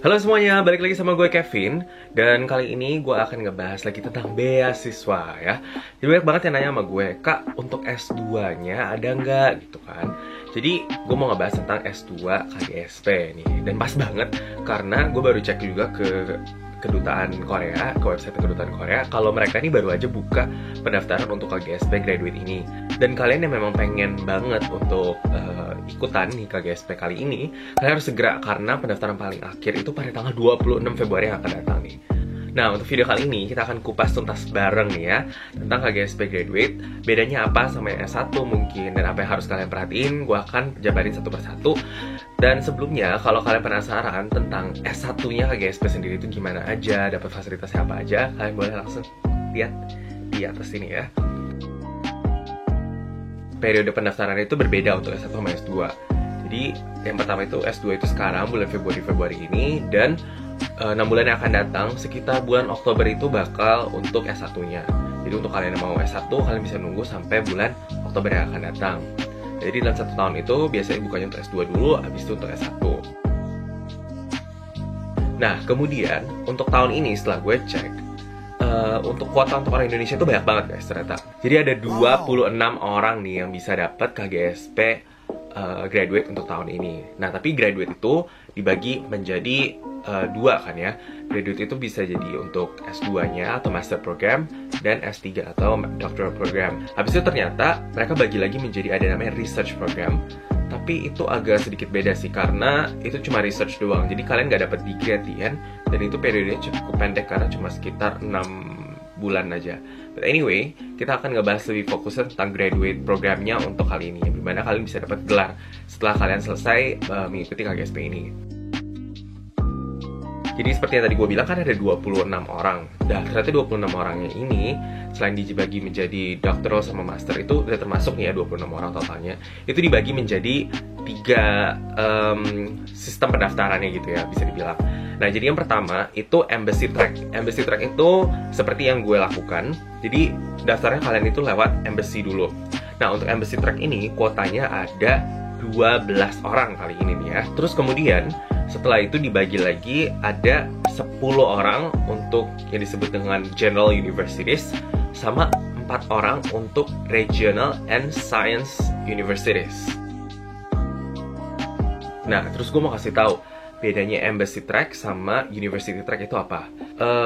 Halo semuanya, balik lagi sama gue Kevin. Dan kali ini gue akan ngebahas lagi tentang beasiswa ya. Jadi banyak banget yang nanya sama gue, Kak, untuk S2-nya ada nggak gitu kan. Jadi gue mau ngebahas tentang S2 KGSP nih. Dan pas banget karena gue baru cek juga ke kedutaan Korea, ke website kedutaan Korea, kalau mereka ini baru aja buka pendaftaran untuk KGSP graduate ini. Dan kalian yang memang pengen banget untuk ikutan nih KGSP kali ini, kalian harus segera karena pendaftaran paling akhir itu pada tanggal 26 Februari yang akan datang nih. Nah, untuk video kali ini kita akan kupas tuntas bareng nih ya tentang KGSP graduate, bedanya apa sama yang S1 mungkin, dan apa yang harus kalian perhatiin. Gue akan jabarin satu persatu. Dan sebelumnya, kalau kalian penasaran tentang S1-nya KGSP sendiri itu gimana aja, dapat fasilitasnya apa aja, kalian boleh langsung lihat di atas sini ya. Periode pendaftaran itu berbeda untuk S1 sama S2. Jadi yang pertama itu S2 itu sekarang bulan Februari ini, dan 6 bulan yang akan datang sekitar bulan Oktober itu bakal untuk S1-nya. Jadi untuk kalian yang mau S1, kalian bisa nunggu sampai bulan Oktober yang akan datang. Jadi dalam 1 tahun itu biasanya bukanya untuk S2 dulu, habis itu untuk S1. Nah, kemudian untuk tahun ini setelah gue cek, untuk kuota untuk orang Indonesia itu banyak banget guys ternyata. Jadi ada 26 orang nih yang bisa dapat KGSP graduate untuk tahun ini. Nah, tapi graduate itu dibagi menjadi dua kan ya. Graduate itu bisa jadi untuk S2-nya atau master program, dan S3 atau doctoral program. Habis itu ternyata mereka bagi lagi menjadi ada namanya research program. Tapi itu agak sedikit beda sih, karena itu cuma research doang. Jadi kalian nggak dapat degree at the end, dan itu periodenya cukup pendek karena cuma sekitar 6 bulan aja. But anyway, kita akan ngebahas lebih fokusnya tentang graduate programnya untuk kali ini, dimana kalian bisa dapat gelar setelah kalian selesai mengikuti KGSP ini. Jadi seperti yang tadi gue bilang kan ada 26 orang. Nah, ternyata 26 orangnya ini selain dibagi menjadi doctoral sama master, itu udah termasuk nih ya 26 orang totalnya. Itu dibagi menjadi 3 sistem pendaftarannya gitu ya, bisa dibilang. Nah, jadi yang pertama itu Embassy Track. Embassy Track itu seperti yang gue lakukan. Jadi daftarnya kalian itu lewat Embassy dulu. Nah, untuk Embassy Track ini kuotanya ada 12 orang kali ini nih ya. Terus kemudian setelah itu dibagi lagi ada 10 orang untuk yang disebut dengan General Universities, sama 4 orang untuk Regional and Science Universities. Nah, terus gue mau kasih tahu bedanya Embassy Track sama University Track itu apa?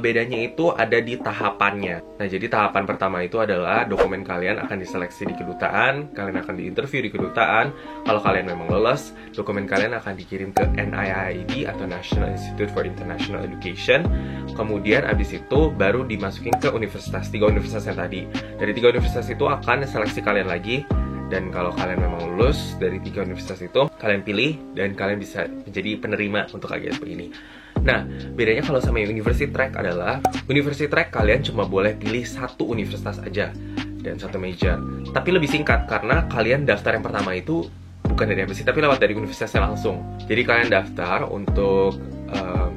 Bedanya itu ada di tahapannya. Nah, jadi tahapan pertama itu adalah dokumen kalian akan diseleksi di kedutaan, kalian akan diinterview di kedutaan. Kalau kalian memang lolos, dokumen kalian akan dikirim ke NIIED atau National Institute for International Education. Kemudian abis itu baru dimasukin ke universitas, 3 universitas yang tadi. Dari 3 universitas itu akan seleksi kalian lagi. Dan kalau kalian memang lulus dari 3 universitas itu, kalian pilih dan kalian bisa menjadi penerima untuk KGSP ini. Nah, bedanya kalau sama University Track adalah University Track kalian cuma boleh pilih 1 universitas aja dan 1 major. Tapi lebih singkat karena kalian daftar yang pertama itu bukan dari embassy tapi lewat dari universitasnya langsung. Jadi kalian daftar untuk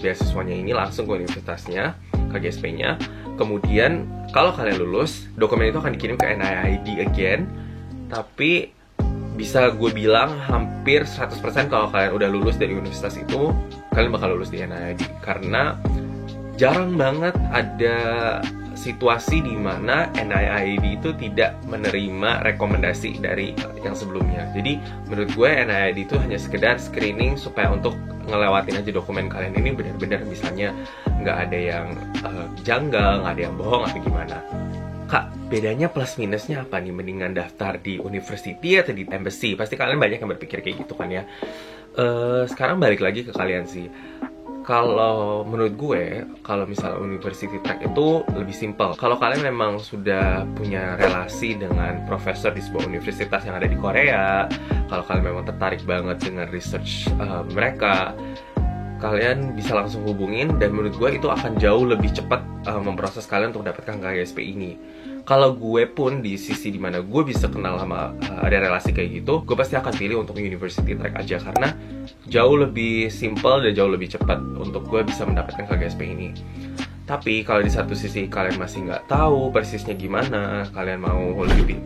beasiswanya ini langsung ke universitasnya, KGSP-nya. Kemudian kalau kalian lulus, dokumen itu akan dikirim ke NIIED again. Tapi bisa gue bilang hampir 100% kalau kalian udah lulus dari universitas itu, kalian bakal lulus di NIIED. Karena jarang banget ada situasi di mana NIIED itu tidak menerima rekomendasi dari yang sebelumnya. Jadi menurut gue NIIED itu hanya sekedar screening supaya untuk ngelewatin aja dokumen kalian ini benar-benar misalnya nggak ada yang janggal, nggak ada yang bohong atau gimana. Kak, bedanya plus minusnya apa nih? Mendingan daftar di university atau di embassy? Pasti kalian banyak yang berpikir kayak gitu kan ya. Sekarang balik lagi ke kalian sih. Kalau menurut gue, kalau misalnya University Track itu lebih simpel. Kalau kalian memang sudah punya relasi dengan profesor di sebuah universitas yang ada di Korea, kalau kalian memang tertarik banget dengan research mereka, kalian bisa langsung hubungin, dan menurut gue itu akan jauh lebih cepat memproses kalian untuk dapatkan KGSP ini. Kalau gue pun di sisi dimana gue bisa kenal sama ada relasi kayak gitu, gue pasti akan pilih untuk University Track aja karena jauh lebih simple dan jauh lebih cepat untuk gue bisa mendapatkan KGSP ini. Tapi kalau di satu sisi kalian masih nggak tahu persisnya gimana, kalian mau lebih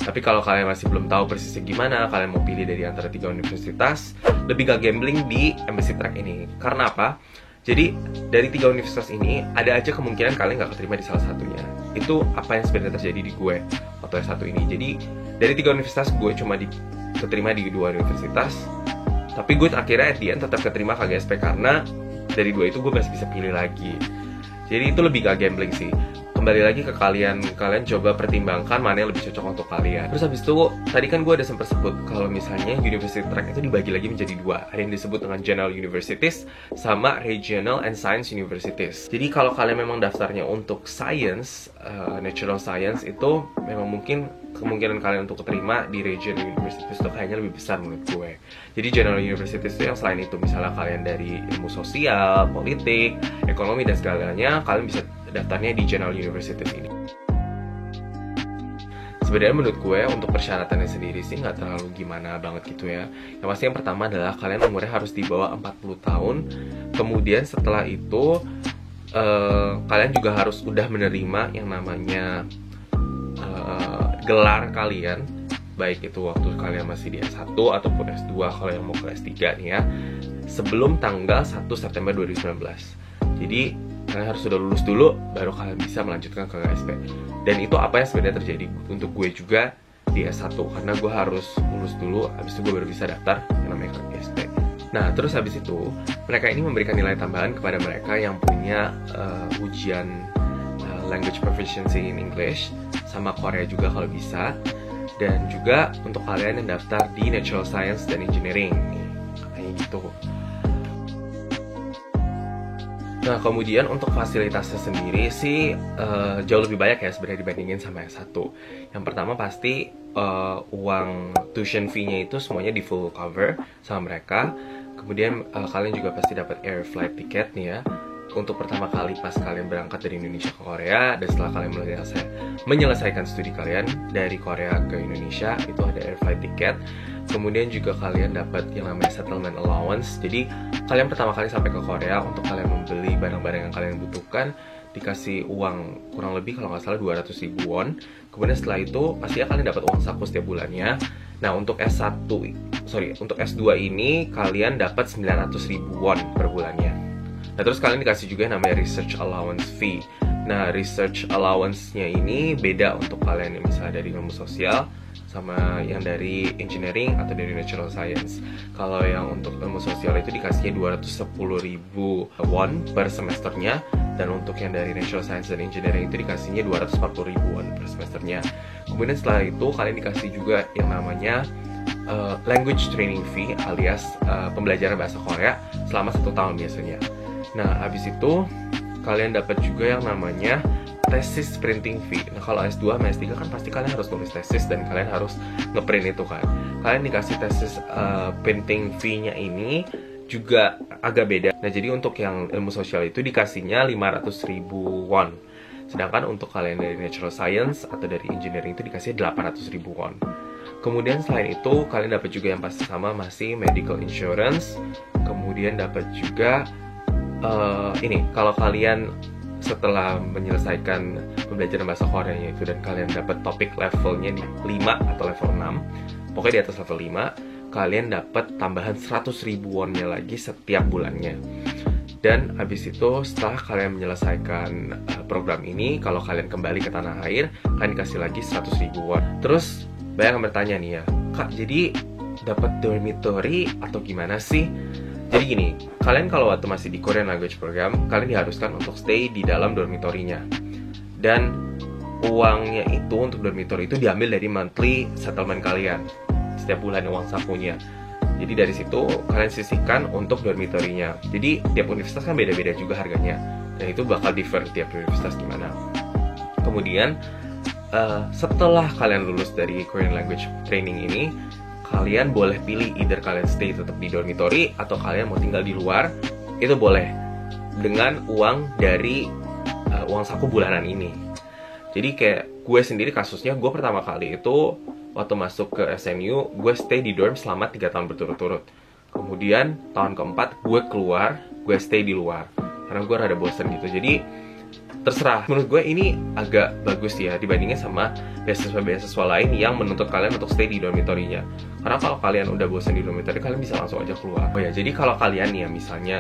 Tapi kalau kalian masih belum tahu persisnya gimana, kalian mau pilih dari antara 3 universitas, lebih gak gambling di Embassy Track ini. Karena apa? Jadi dari 3 universitas ini ada aja kemungkinan kalian gak keterima di salah satunya. Itu apa yang sebenarnya terjadi di gue waktu S1 ini. Jadi dari 3 universitas gue cuma keterima di 2 universitas, tapi gue akhirnya at the end tetap keterima KGSP karena dari 2 itu gue masih bisa pilih lagi. Jadi itu lebih gak gambling sih. Kembali lagi ke kalian coba pertimbangkan mana yang lebih cocok untuk kalian. Terus habis itu, tadi kan gue ada sempat sebut kalau misalnya University Track itu dibagi lagi menjadi 2. Ada yang disebut dengan General Universities sama Regional and Science Universities. Jadi kalau kalian memang daftarnya untuk Science, Natural Science, itu memang mungkin kemungkinan kalian untuk keterima di Regional Universities itu kayaknya lebih besar menurut gue. Jadi General Universities itu yang selain itu, misalnya kalian dari ilmu sosial, politik, ekonomi, dan segalanya, kalian bisa daftarnya di General Universities ini. Sebenarnya menurut gue untuk persyaratannya sendiri sih nggak terlalu gimana banget gitu ya. Yang pasti yang pertama adalah kalian umurnya harus di bawah 40 tahun. Kemudian setelah itu kalian juga harus udah menerima yang namanya gelar kalian, baik itu waktu kalian masih di S1 ataupun S2 kalau yang mau ke S3 nih ya, sebelum tanggal 1 September 2019. Jadi kalian harus sudah lulus dulu, baru kalian bisa melanjutkan ke KGSP. Dan itu apa yang sebenarnya terjadi untuk gue juga di S1, karena gue harus lulus dulu, habis itu gue baru bisa daftar yang namanya KGSP. Nah, terus habis itu, mereka ini memberikan nilai tambahan kepada mereka yang punya ujian language proficiency in English, sama Korea juga kalau bisa. Dan juga untuk kalian yang daftar di Natural Science dan Engineering, kayak gitu. Nah, kemudian untuk fasilitasnya sendiri sih jauh lebih banyak ya sebenarnya dibandingin sama S1. Yang pertama pasti uang tuition fee-nya itu semuanya di full cover sama mereka. Kemudian kalian juga pasti dapat air flight ticket nih ya, untuk pertama kali pas kalian berangkat dari Indonesia ke Korea. Dan setelah kalian menyelesaikan studi kalian dari Korea ke Indonesia, itu ada air flight ticket. Kemudian juga kalian dapat yang namanya settlement allowance. Jadi kalian pertama kali sampai ke Korea, untuk kalian membeli barang-barang yang kalian butuhkan, dikasih uang kurang lebih kalau nggak salah 200.000 won. Kemudian setelah itu pasti kalian dapat uang saku setiap bulannya. Nah, untuk untuk S2 ini kalian dapat 900.000 won per bulannya. Nah, terus kalian dikasih juga yang namanya research allowance fee. Nah, research allowance-nya ini beda untuk kalian yang misalnya dari ilmu sosial sama yang dari engineering atau dari natural science. Kalau yang untuk ilmu sosial itu dikasihnya 210.000 won per semesternya, dan untuk yang dari natural science dan engineering itu dikasihnya 240.000 won per semesternya. Kemudian setelah itu kalian dikasih juga yang namanya language training fee, alias pembelajaran bahasa Korea selama 1 tahun biasanya. Nah, habis itu kalian dapat juga yang namanya tesis printing fee. Nah, kalau S2 sama S3 kan pasti kalian harus tulis tesis dan kalian harus ngeprint itu kan. Kalian dikasih tesis printing fee-nya ini juga agak beda. Nah, jadi untuk yang ilmu sosial itu dikasihnya 500.000 won. Sedangkan untuk kalian dari natural science atau dari engineering itu dikasih 800.000 won. Kemudian selain itu kalian dapat juga yang pasti sama, masih medical insurance. Kemudian dapat juga ini, kalau kalian setelah menyelesaikan pembelajaran bahasa Koreanya itu dan kalian dapat topik levelnya di 5 atau level 6, pokoknya di atas level 5, kalian dapat tambahan 100.000 wonnya lagi setiap bulannya. Dan habis itu setelah kalian menyelesaikan program ini, kalau kalian kembali ke tanah air, kalian dikasih lagi 100.000 won. Terus banyak yang bertanya nih ya, Kak, jadi dapat dormitory atau gimana sih? Jadi gini, kalian kalau waktu masih di Korean Language Program, kalian diharuskan untuk stay di dalam dormitorinya. Dan uangnya itu untuk dormitory itu diambil dari monthly settlement kalian setiap bulan, uang sakunya. Jadi dari situ kalian sisihkan untuk dormitorinya. Jadi tiap universitas kan beda-beda juga harganya, dan itu bakal differ tiap universitas gimana. Kemudian setelah kalian lulus dari Korean Language Training ini, kalian boleh pilih either kalian stay tetap di dormitory atau kalian mau tinggal di luar, itu boleh dengan uang dari uang saku bulanan ini. Jadi kayak gue sendiri kasusnya, gue pertama kali itu waktu masuk ke SMU, gue stay di dorm selama 3 tahun berturut-turut. Kemudian tahun keempat gue keluar, gue stay di luar karena gue rada bosen gitu. Jadi terserah. Menurut gue ini agak bagus ya dibandingin sama beasiswa-beasiswa lain yang menuntut kalian untuk stay di dormitorinya. Karena kalau kalian udah bosan di dormitori, kalian bisa langsung aja keluar. Oh ya, jadi kalau kalian nih ya misalnya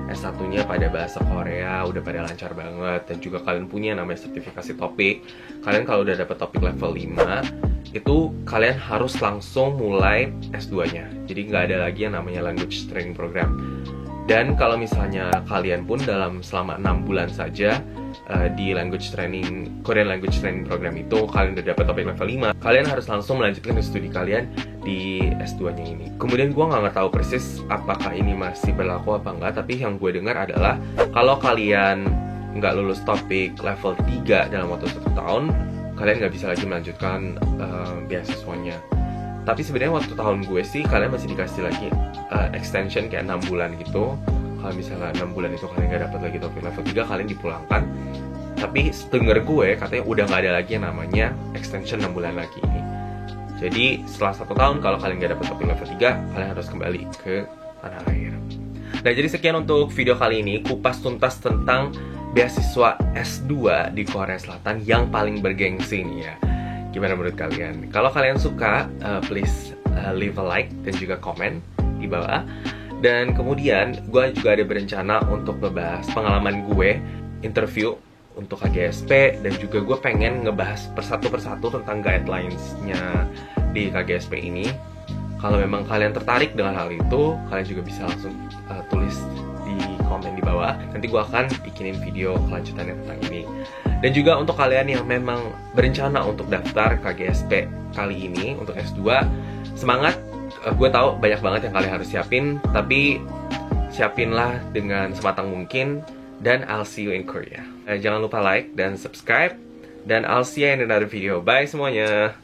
S1-nya pada bahasa Korea udah pada lancar banget, dan juga kalian punya namanya sertifikasi topik, kalian kalau udah dapet topik level 5, itu kalian harus langsung mulai S2-nya. Jadi nggak ada lagi yang namanya language training program. Dan kalau misalnya kalian pun selama 6 bulan saja di Korean language training program itu kalian udah dapat topik level 5, kalian harus langsung melanjutkan studi kalian di S2-nya ini. Kemudian gue nggak tahu persis apakah ini masih berlaku apa enggak, tapi yang gue dengar adalah kalau kalian nggak lulus topik level 3 dalam waktu 1 tahun, kalian nggak bisa lagi melanjutkan beasiswanya. Tapi sebenarnya waktu tahun gue sih kalian masih dikasih lagi extension kayak 6 bulan gitu. Kalau misalnya 6 bulan itu kalian nggak dapat lagi topik level 3, kalian dipulangkan. Tapi denger gue katanya udah nggak ada lagi yang namanya extension 6 bulan lagi ini. Jadi setelah 1 tahun kalau kalian nggak dapat topik level 3, kalian harus kembali ke tanah air. Nah, jadi sekian untuk video kali ini, kupas tuntas tentang beasiswa S2 di Korea Selatan yang paling bergengsi nih ya. Gimana menurut kalian? Kalau kalian suka, please leave a like dan juga komen di bawah. Dan kemudian gue juga ada berencana untuk ngebahas pengalaman gue interview untuk KGSP, dan juga gue pengen ngebahas persatu tentang guidelines-nya di KGSP ini. Kalau memang kalian tertarik dengan hal itu, kalian juga bisa langsung tulis di komen di bawah. Nanti gue akan bikinin video kelanjutannya tentang ini. Dan juga untuk kalian yang memang berencana untuk daftar KGSP kali ini untuk S2, semangat. Gue tahu banyak banget yang kalian harus siapin, tapi siapinlah dengan sematang mungkin. Dan I'll see you in Korea. Jangan lupa like dan subscribe, dan I'll see you in another video. Bye semuanya.